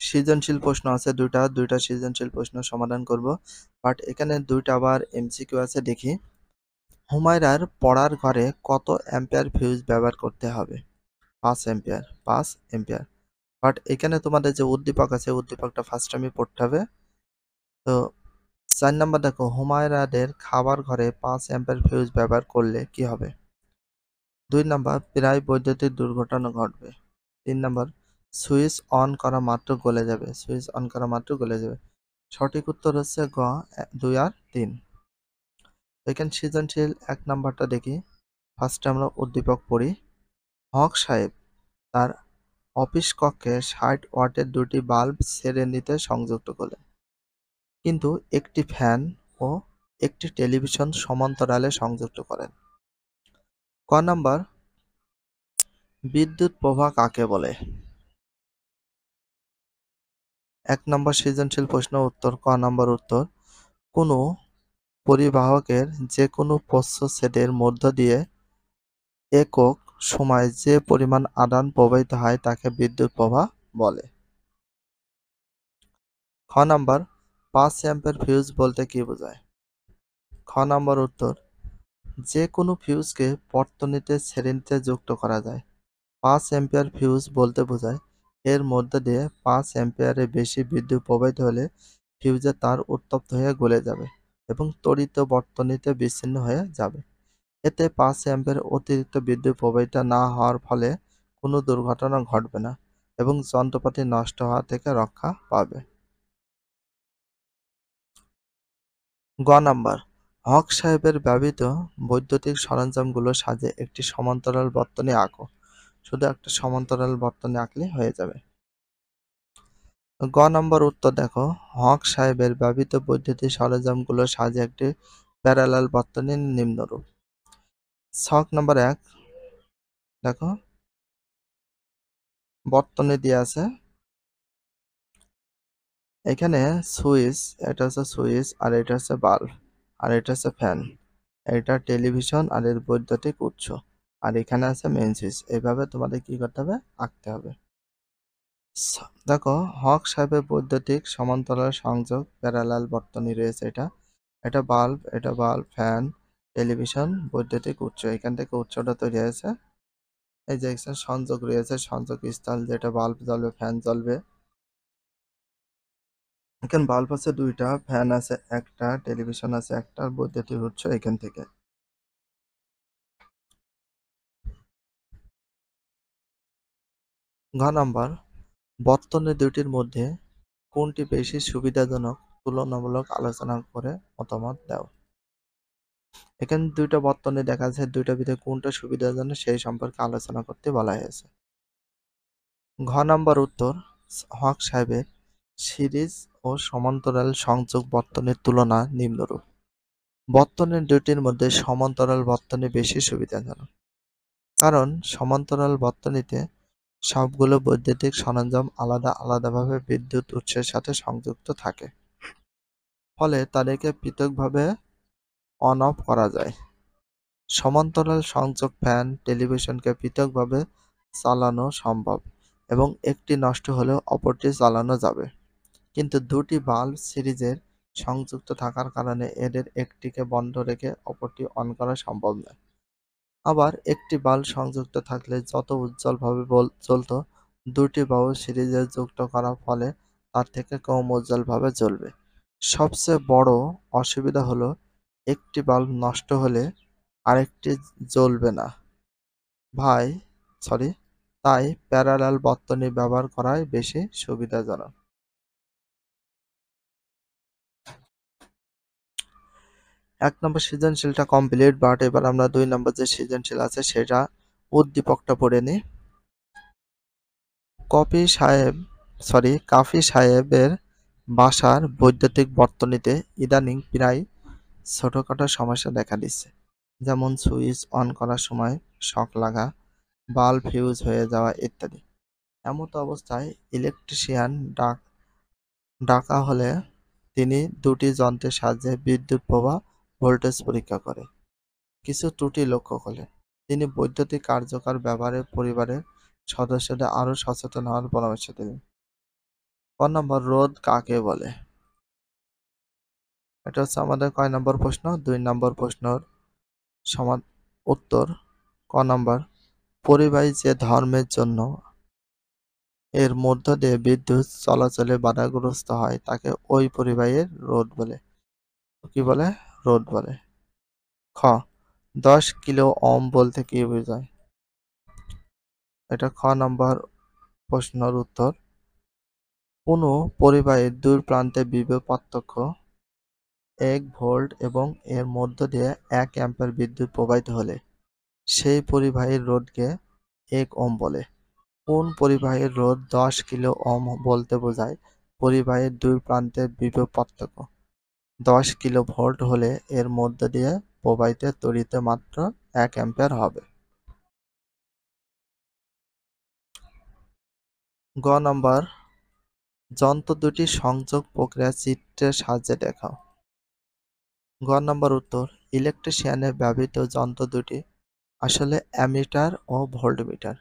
সৃজনশীল প্রশ্ন আছে দুইটা সৃজনশীল প্রশ্ন সমাধান করব, বাট এখানে দুইটা আবার এমসিকিউ আছে। দেখি, হুমায়রার পড়ার ঘরে কত অ্যাম্পিয়ার ফিউজ ব্যবহার করতে হবে? 5 অ্যাম্পিয়ার। বাট এখানে তোমাদের যে উদ্দীপক আছে উদ্দীপকটা ফার্স্ট আমি পড়তে হবে। তো 4 নাম্বার দেখো, হুমায়রাদের খাবার ঘরে 5 অ্যাম্পিয়ার ফিউজ ব্যবহার করলে কি হবে? 2 নাম্বার, প্রায় বৈদ্যুতিক দুর্ঘটনা ঘটবে। 3 নাম্বার, সুইচ অন করা মাত্র গলে যাবে। সঠিক উত্তর হচ্ছে গ, 2 আর 3। এখানে সৃজনশীল 1 নাম্বারটা দেখি। ফার্স্টে আমরা উদ্দীপক পড়ি। হক সাহেব তার অফিস কক্ষে 60 ওয়াটের দুটি বাল্ব শ্রেণীতে সংযুক্ত করলেন, কিন্তু একটি ফ্যান ও একটি টেলিভিশন সমান্তরালে সংযুক্ত করেন। ক নাম্বার, বিদ্যুৎ প্রবাহ কাকে বলে? 1 নম্বর সৃজনশীল প্রশ্ন উত্তর, ক নম্বর উত্তর, কোনো পরিবাহকের যে কোনো প্রস্থচ্ছেদের মধ্য দিয়ে একক সময়ে যে পরিমাণ আদান প্রবাহিত হয় তাকে বিদ্যুৎ প্রবাহ বলে। খ নাম্বার, 5 অ্যাম্পিয়ার ফিউজ বলতে কি বোঝায়? খ নাম্বার উত্তর, যে কোনো ফিউজকে বর্তনীতে শ্রেণীতে যুক্ত করা যায়। 5 অ্যাম্পিয়ার ফিউজ বলতে বোঝায় এর মধ্যে দিয়ে 5 অ্যাম্পিয়ারের বেশি বিদ্যুৎ প্রবাহিত হলে ফিউজের তার উত্তপ্ত হয়ে গলে যাবে এবং তড়িৎ বর্তনীতে বিচ্ছিন্ন হয়ে যাবে। এতে 5 অ্যাম্পিয়ার অতিরিক্ত বিদ্যুৎ প্রবাহিত না হওয়ার ফলে কোনো দুর্ঘটনা ঘটবে না এবং যন্ত্রপাতি নষ্ট হওয়া থেকে রক্ষা পাবে। গ নাম্বার, হক সাহেবের ব্যবহৃত বৈদ্যুতিক সরঞ্জামগুলো সাজে একটি সমান্তরাল বর্তনী আঁকো। শুধু একটা সমান্তরাল বর্তনী আঁকলে হয়ে যাবে। গ নম্বর উত্তর দেখো, হক সাহেবের ব্যবহৃত বৈদ্যুতিক সরঞ্জামগুলো সাজে একটি প্যারালাল বর্তনী নিম্নরূপ। ছক নম্বর 1 দেখো, বর্তনী দিয়ে আছে। এখানে সুইচ, এটা হচ্ছে সুইচ, আর এটা হচ্ছে বাল্ব, আর এটা হচ্ছে ফ্যান, এটা টেলিভিশন, আর এর বৈদ্যুতিক উৎস, আর এখানে আছে মেইন সুইচ। এইভাবে তোমাদের কি করতে হবে? আঁকতে হবে। দেখো, হক সাহেবের বৈদ্যুতিক সমান্তরাল সংযোগ প্যারালাল বর্তনী রয়েছে। এটা বাল্ব, ফ্যান, টেলিভিশন, বৈদ্যুতিক উৎস। এখান থেকে উৎসটা তৈরি হয়েছে। এই যে এখানে সংযোগ রয়েছে, সংযোগ স্থল, যেটা বাল্ব জ্বলবে, ফ্যান জ্বলবে। এখানে বাল্ব আছে 2টা, ফ্যান আছে 1টা, টেলিভিশন আছে 1টা, আর বৈদ্যুতিক উৎস এখান থেকে। ঘ নাম্বার, বর্তনী দুটির মধ্যে কোনটি বেশি সুবিধাজনক তুলনামূলক আলোচনা করে মতামত দাও। এখানে 2টা বর্তনী দেখা যাচ্ছে, 2টার ভিতরে কোনটা সুবিধাজনক সেই সম্পর্কে আলোচনা করতে বলা হয়েছে। ঘ নাম্বার উত্তর, হক সাহেবের সিরিজ ও সমান্তরাল সংযোগ বর্তনীর তুলনা নিম্নরূপ। বর্তনী দুটির মধ্যে সমান্তরাল বর্তনী বেশি সুবিধাজনক, কারণ সমান্তরাল বর্তনীতে সবগুলো বৈদ্যুতিক সরঞ্জাম আলাদাভাবে বিদ্যুৎ উৎসের সাথে সংযুক্ত থাকে, ফলে তাদেরকে পৃথকভাবে অন অফ করা যায়। সমান্তরাল সংযোগ ফ্যান, টেলিভিশনকে পৃথকভাবে চালানো সম্ভব এবং একটি নষ্ট হলেও অপরটি চালানো যাবে, কিন্তু দুটি বাল্ব সিরিজের সংযুক্ত থাকার কারণে এদের একটিকে বন্ধ রেখে অপরটি অন করা সম্ভব নয়। আবার একটি বাল্ব সংযুক্ত থাকলে যত উজ্জ্বলভাবে জ্বলত, দুটি বাল্ব সিরিজে যুক্ত করার ফলে তার থেকে কম উজ্জ্বলভাবে জ্বলবে। সবচেয়ে বড় অসুবিধা হলো একটি বাল্ব নষ্ট হলে আরেকটি জ্বলবে না। ভাই সরি তাই প্যারালাল বর্তনী ব্যবহার করাই বেশি সুবিধাজনক। 1 নম্বর সৃজনশীলটা কমপ্লিট, বাট এবার আমরা 2 নম্বর যে সৃজনশীল আছে সেটা উদ্দীপকটা পড়ে নিই। কাফি সাহেবের বাসার বৈদ্যুতিক বর্তনীতে ইদানিং প্রায় ছোটখাটো সমস্যা দেখা দিচ্ছে, যেমন সুইচ অন করার সময় শক লাগা, বাল্ব ফিউজ হয়ে যাওয়া ইত্যাদি। এমত অবস্থায় ইলেকট্রিশিয়ান ডাকা হলে তিনি দুটি যন্ত্রের সাহায্যে বিদ্যুৎ প্রবাহ, ভোল্টেজ পরীক্ষা করে কিছু ত্রুটি লক্ষ্য করলেন। তিনি বৈদ্যুতিক কার্যকর ব্যবহারে পরিবারের সদস্যদের আরও সচেতন হওয়ার পরামর্শ দিলেন। ক নম্বর, রোদ কাকে বলে? এটা হচ্ছে আমাদের কয় নম্বর প্রশ্ন? 2 নম্বর প্রশ্নের উত্তর। ক নম্বর, পরিবাহী যে ধর্মের জন্য এর মধ্য দিয়ে বিদ্যুৎ চলাচলে বাধাগ্রস্ত হয় তাকে ওই পরিবাহীর রোধ বলে। কি বলে? রোধ বলে। খ, 10 কিলো ওহম বলতে কি বোঝায়? এটা খ নম্বর প্রশ্নের উত্তর। কোনো পরিবাহীর দুই প্রান্তে বিভব পার্থক্য 1 ভোল্ট এবং এর মধ্য দিয়ে 1 অ্যাম্পিয়ার বিদ্যুৎ প্রবাহিত হলে সেই পরিবাহীর রোধকে 1 ওহম বলে। কোন পরিবাহীর রোধ 10 কিলো ওহম বলতে বোঝায়? পরিবাহীর দুই প্রান্তের বিভব পার্থক্য 10 কিলো ভোল্ট হলে এর মধ্য দিয়ে প্রবাহিত তড়িৎ মাত্র 1 অ্যাম্পিয়ার হবে। গ নম্বর, যন্ত্র দুটি সংযোগ প্রক্রিয়া চিত্রের সাহায্যে দেখাও। গ নম্বর উত্তর, ইলেকট্রিশিয়ানে ব্যবহৃত যন্ত্র দুটি আসলে অ্যামিটার ও ভোল্টমিটার।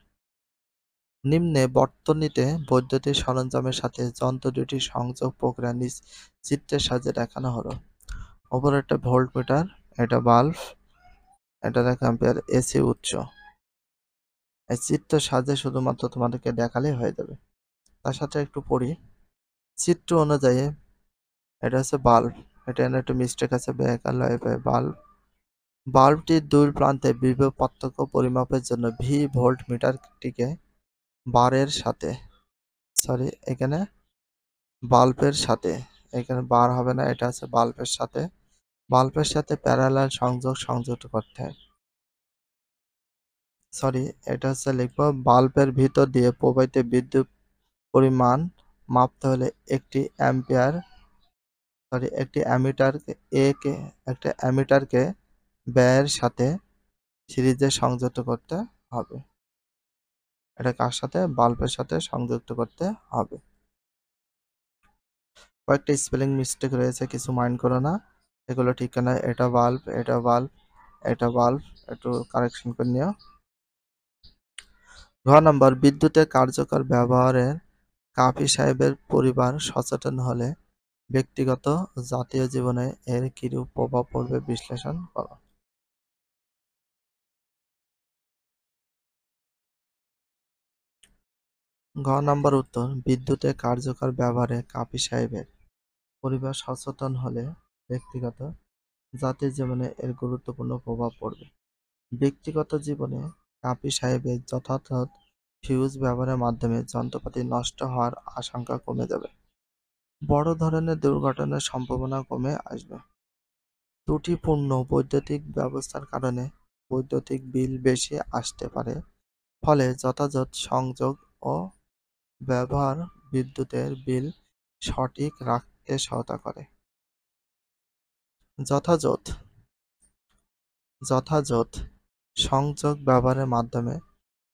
নিম্নে বর্তনীতে বৈদ্যুতিক সরঞ্জামের সাথে যন্ত্র দুটি সংযোগ প্রক্রিয়া নিজ চিত্রের সাহায্যে দেখানো হলো। ওপরে একটা ভোল্টমিটার, এটা বাল্ব, এটা দেখো অ্যাম্পিয়ার এসি উৎস। এই চিত্রের সাহায্যে শুধুমাত্র তোমাদেরকে দেখালেই হয়ে যাবে। তার সাথে একটু পড়ি। চিত্র অনুযায়ী এটা হচ্ছে বাল্ব, এটা এখানে একটু মিস্টেক আছে, বাল্ব। বাল্বটির দুই প্রান্তে বিভব পার্থক্য পরিমাপের জন্য ভি ভোল্ট মিটারটিকে বারের সাথে, সরি এখানে বাল্বের সাথে, এখানে বার হবে না, এটা আছে বাল্বের সাথে প্যারালাল সংযুক্ত করতে হয়। সরি, এটা হচ্ছে লিখবো, বাল্বের ভিতর দিয়ে প্রবাহিত বিদ্যুৎ পরিমাণ মাপতে হলে একটি অ্যামিটারকে ব্যয়ের সাথে সিরিজে সংযুক্ত করতে হবে। এটা কার সাথে? বাল্বের সাথে সংযুক্ত করতে হবে। কয়েকটা স্পেলিং মিস্টেক রয়েছে, কিছু মাইন্ড করো না, এগুলো ঠিক না। এটা বাল্ব, এটা বাল্ব, এটা বাল্ব, একটু কারেকশন করে নিও। ঘ নম্বর, বিদ্যুতের কার্যকর ব্যবহারের কাফি সাহেবের পরিবার সচেতন হলে ব্যক্তিগত জাতীয় জীবনে এর কিরূপ প্রভাব পড়বে বিশ্লেষণ করো। ঘ নম্বর উত্তর, বিদ্যুতের কার্যকর ব্যবহারে কাফি সাহেবের পরিবার সচেতন হলে ব্যক্তিগত জাতীয় জীবনে এর গুরুত্বপূর্ণ প্রভাব পড়বে। ব্যক্তিগত জীবনে কাফি সাহেবের যথাযথ ফিউজ ব্যবহারের মাধ্যমে যন্ত্রপাতি নষ্ট হওয়ার আশঙ্কা কমে যাবে। বড় ধরনের দুর্ঘটনার সম্ভাবনা কমে আসবে। ত্রুটিপূর্ণ বৈদ্যুতিক ব্যবস্থার কারণে বৈদ্যুতিক বিল বেশি আসতে পারে, ফলে যথাযথ সংযোগ ও ব্যবহার বিদ্যুতের বিল সঠিক রাখতে সহায়তা করে। যথাযথ সংযোগ ব্যবহারের মাধ্যমে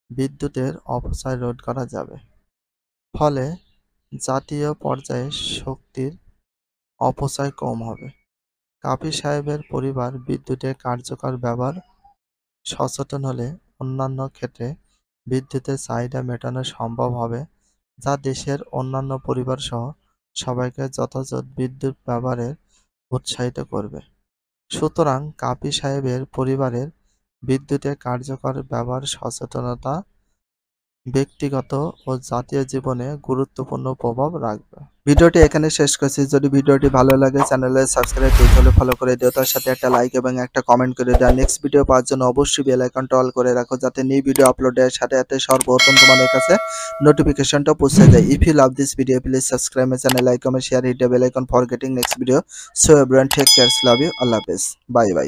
বিদ্যুতের অপচয় রোধ করা যাবে, ফলে জাতীয় পর্যায়ে শক্তির অপচয় কম হবে। কাফি সাহেবের পরিবার বিদ্যুতের কার্যকর ব্যবহার সচেতন হলে অন্যান্য ক্ষেত্রে বিদ্যুতের চাহিদা মেটানো সম্ভব হবে, যা দেশের অন্যান্য পরিবার সহ সবাইকে যথাযথ বিদ্যুৎ ব্যবহারে উৎসাহিত করবে। সুতরাং কাফি সাহেবের পরিবারের বিদ্যুতের কার্যকর ব্যবহার সচেতনতা ব্যক্তিগত ও জাতীয় জীবনে গুরুত্বপূর্ণ প্রভাব রাখবে। ভিডিওটি এখানে শেষ করছি। যদি ভিডিওটি ভালো লাগে চ্যানেলে সাবস্ক্রাইব দিতে হলে ফলো করে দিও, তার সাথে একটা লাইক এবং একটা কমেন্ট করে দাও। নেক্সট ভিডিও পাওয়ার জন্য অবশ্যই বেল আইকনটা অল করে রাখো, যাতে নিউ ভিডিও আপলোডের সাথে সাথে সর্বপ্রথম তোমাদের কাছে নোটিফিকেশনটা পৌঁছে যায়। If you love this video please subscribe my channel, like, comment, share, hit the bell icon for getting next video. So everyone take care, love you, আল্লাহ হাফেজ, বাই বাই।